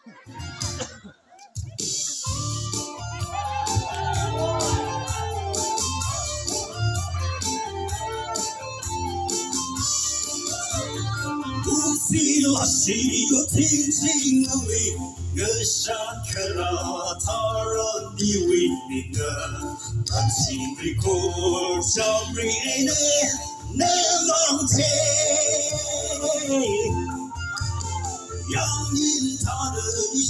是那是个天晴的味，我山开了他人的为名啊，但心里可想人呢，那往前，洋溢他的心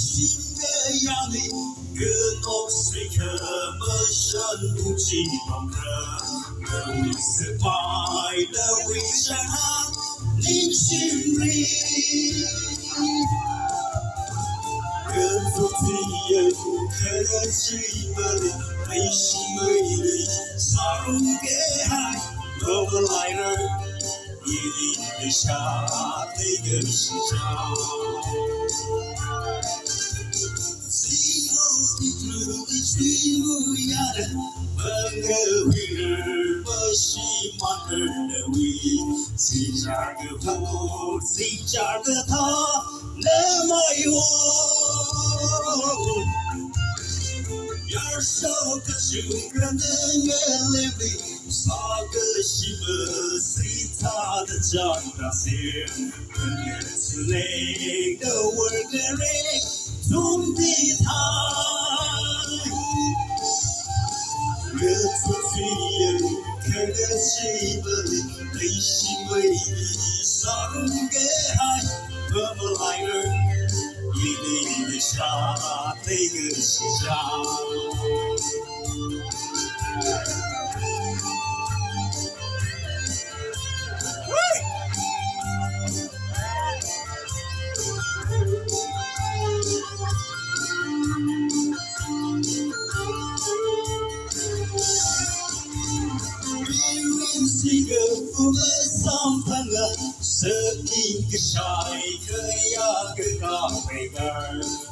的样里，个诺水可不深不寂寞的，我为失败的为伤害。你心里，可做最有可惜的你，内心里杀入给海，我们来了，一定得下那个市场。最后的路的最不一样的，问个回儿，我喜欢儿的味。谁家个我，谁家个他，那么有我。要少个穷人的眼泪里，少个媳妇，谁他的家那些，本来是那个我的人，总的他。我出去也看个谁不里，内心为你杀入个海，我们来儿一定得下那个市场。一个富了上班了，是一个下一个呀个咖啡干，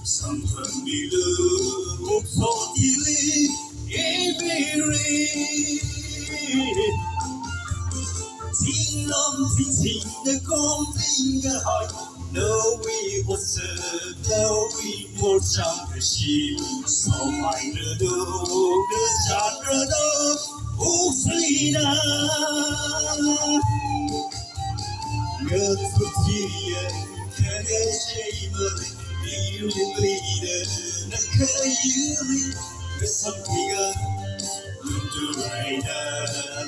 上班的路无错的里一杯人，情郎轻轻的光明的海，那为我舍，那为我伤的心，烧坏了都，热炸了都。不睡了，我出去看看谁们你努力的那可以里，我上一个对的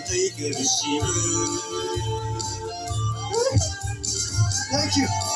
那个心。Thank you.